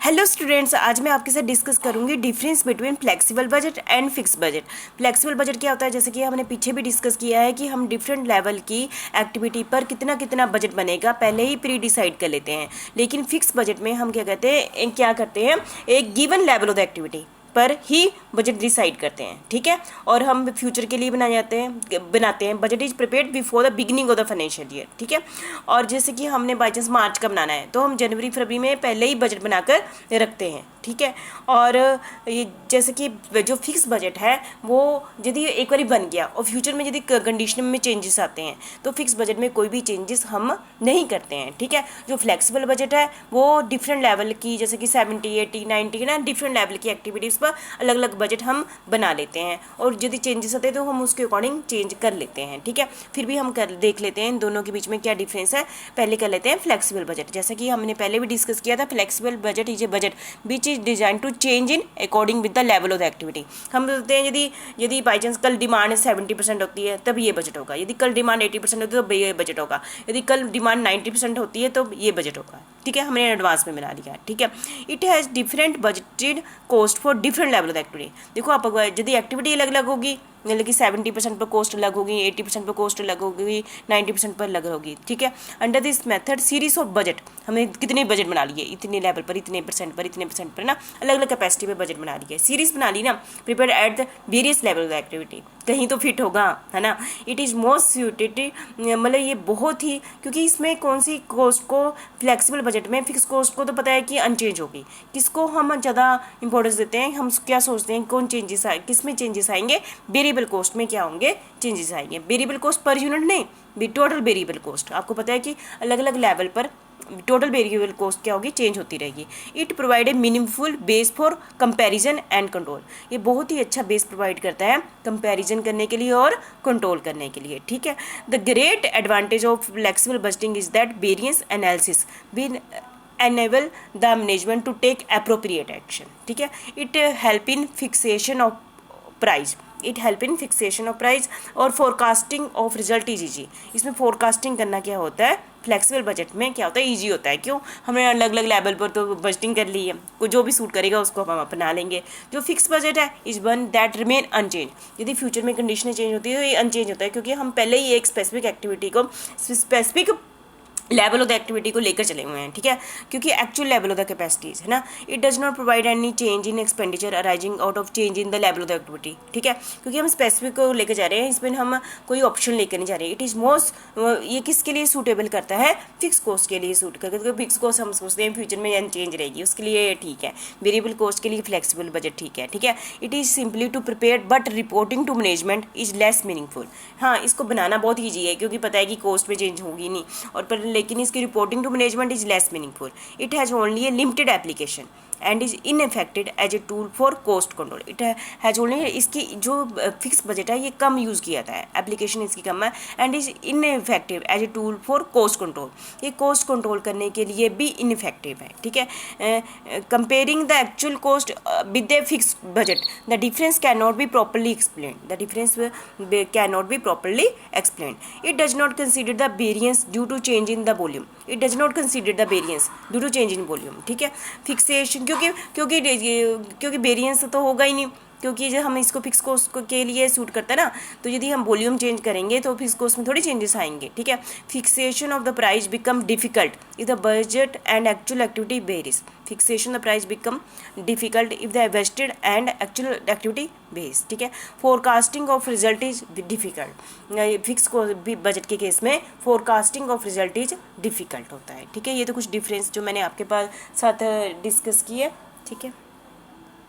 Hello students, आज मैं आपके साथ डिस्कस करूंगी difference between flexible budget and fix budget. Flexible budget क्या होता है, जैसे कि हमने पीछे भी डिस्कस किया है कि हम डिफरेंट लेवल की एक्टिविटी पर कितना कितना बजट बनेगा पहले ही प्री डिसाइड कर लेते हैं। लेकिन फिक्स बजट में हम क्या करते हैं, एक given level of the activity पर ही बजट डिसाइड करते हैं। ठीक है, और हम फ्यूचर के लिए बनाते हैं budget is prepared before the beginning of the financial year. ठीक है, और जैसे कि हमने बाई चांस मार्च का बनाना है तो हम जनवरी फरवरी में पहले ही बजट बनाकर रखते हैं। ठीक है, और ये जैसे कि जो फिक्स बजट है वो यदि एक बार बन गया और फ्यूचर में यदि कंडीशन में चेंजेस आते हैं तो फिक्स बजट में कोई भी चेंजेस हम नहीं करते हैं। ठीक है, जो फ्लेक्सिबल बजट है वो डिफरेंट लेवल की, जैसे कि 70 80 90 ना, डिफरेंट लेवल की एक्टिविटीज़ पर अलग अलग बजट हम बना लेते हैं और यदि चेंजेस आते हैं तो हम उसके अकॉर्डिंग चेंज कर लेते हैं। ठीक है, फिर भी हम देख लेते हैं इन दोनों के बीच में क्या डिफरेंस है। पहले कर लेते हैं फ्लेक्सिबल बजट। जैसा कि हमने पहले भी डिस्कस किया था, flexible budget is a budget which is design to change in according with the level of the activity. हम बोलते हैं यदि बाई चांस कल डिमांड 70% होती है तब ये बजट होगा, यदि कल डिमांड 80% होती है तो ये बजट होगा, यदि कल डिमांड 90% होती है तो ये बजट होगा। ठीक है, हमने एडवांस में बना लिया। ठीक है, it has different budgeted cost for different level of activity. देखो आप यदि एक्टिविटी अलग अलग होगी, मतलब कि 70% पर कॉस्ट अलग होगी, 80% पर कॉस्ट अलग होगी, 90% पर अलग होगी। ठीक है, under this method series of budget, हमने कितने बजट बना लिए, इतने लेवल पर, इतने परसेंट पर ना, अलग अलग कैपेसिटी पर बजट बना लिए, सीरीज बना ली ना, prepare at the various level of activity, कहीं तो फिट होगा, है ना। इट इज़ मोस्ट सूटेड, मतलब ये बहुत ही, क्योंकि इसमें कौन सी कॉस्ट को, फ्लेक्सिबल बजट में फिक्स कॉस्ट को तो पता है कि अनचेंज होगी, किसको हम ज़्यादा इंपॉर्टेंस देते हैं, हम क्या सोचते हैं कौन चेंजेस आए, किस में चेंजेस आएंगे, वेरिएबल कॉस्ट में क्या होंगे चेंजेस आएंगे। वेरिएबल कॉस्ट पर यूनिट नहीं, टोटल वेरिएबल कॉस्ट। आपको पता है कि अलग अलग लेवल पर टोटल वेरिएबल कॉस्ट क्या होगी, चेंज होती रहेगी। It provide a meaningful base for comparison and control, ये बहुत ही अच्छा बेस प्रोवाइड करता है कंपैरिजन करने के लिए और कंट्रोल करने के लिए। ठीक है, the great advantage of flexible budgeting is that variance analysis will enable the management to take appropriate action. ठीक है, it help in fixation of price, और forecasting of result is easy. इसमें फोरकास्टिंग करना क्या होता है, फ्लेक्सिबल बजट में क्या होता है, ईजी होता है। क्यों, हमने अलग अलग लेवल पर तो बजटिंग कर ली है, को जो भी सूट करेगा उसको हम अपना लेंगे। जो फिक्स बजट है is one that remain unchanged, यदि फ्यूचर में कंडीशनें चेंज होती है तो ये अनचेंज होता है, क्योंकि हम पहले ही एक स्पेसिफिक एक्टिविटी को, specific level of the activity को लेकर चले हुए हैं। ठीक है, क्योंकि actual level of the capacities है ना, it does not provide any change in expenditure arising out of change in the level of the activity. ठीक है, क्योंकि हम स्पेसिफिक को लेकर जा रहे हैं, इसमें हम कोई ऑप्शन लेकर नहीं जा रहे। इट इज़ मोस्ट, ये किसके लिए सूटेबल करता है, फिक्स कॉस्ट के लिए सूट करता है, क्योंकि फिक्स कॉस्ट हम सोचते हैं फ्यूचर में चेंज रहेगी, उसके लिए ठीक है। वेरिएबल कॉस्ट के लिए फ्लेक्सिबल बजट ठीक है। ठीक है, it is simply to prepare but reporting to management is less meaningful. हाँ, इसको बनाना बहुत ईजी है क्योंकि पता है कि कॉस्ट में चेंज होगी नहीं, और पर लेकिन इसकी reporting to management is less meaningful. It has only a limited application and is ineffective as a tool for cost control. It has only, इसकी जो फिक्स बजट है ये कम यूज़ किया जाता है, एप्लीकेशन इसकी कम है, and is ineffective as a tool for cost control, ये कॉस्ट कंट्रोल करने के लिए भी इनफेक्टिव है। ठीक है, comparing the actual cost with the fix budget, the difference can not be properly explain, it does not consider the variance due to change in the volume, ठीक है, फिक्सेशन, क्योंकि वेरिएंस तो होगा ही नहीं, क्योंकि जब हम इसको फिक्स कॉस्ट के लिए सूट करता है ना, तो यदि हम वॉल्यूम चेंज करेंगे तो फिक्स कॉस्ट में थोड़ी चेंजेस आएंगे। ठीक है, fixation of the price become difficult if the budget and actual activity varies, fixation the price become difficult if the wasted and actual activity varies. ठीक है, forecasting of result is difficult, fix budget के case में forecasting of result is difficult होता है। ठीक है, ये तो कुछ डिफरेंस जो मैंने आपके पास साथ डिस्कस किए। ठीक है।